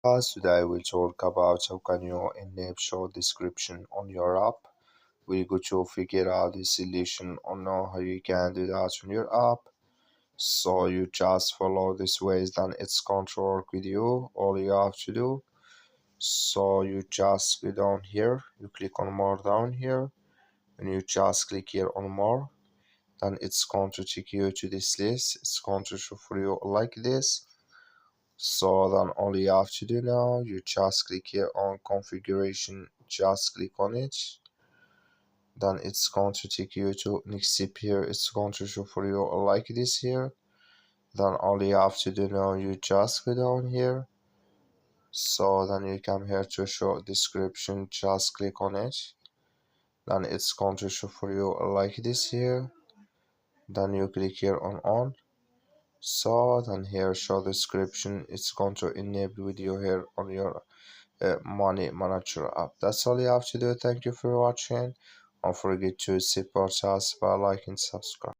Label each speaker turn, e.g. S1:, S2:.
S1: Today we'll talk about how can you enable short description on your app. We're going to figure out the solution on how you can do that on your app. So you just follow this ways, then it's going to work with you. All you have to do. So you just go down here, you click on more down here, and you just click here on more. Then it's going to take you to this list. It's going to show for you like this. So then all you have to do now, you just click here on configuration, just click on it. Then it's going to take you to next step here. It's going to show for you like this here. Then all you have to do now, you just go down here. So then you come here to show description, just click on it. Then it's going to show for you like this here. Then you click here on. So then here show description, it's going to enable with you here on your money manager app. That's all you have to do. Thank you for watching. Don't forget to support us by liking and subscribe.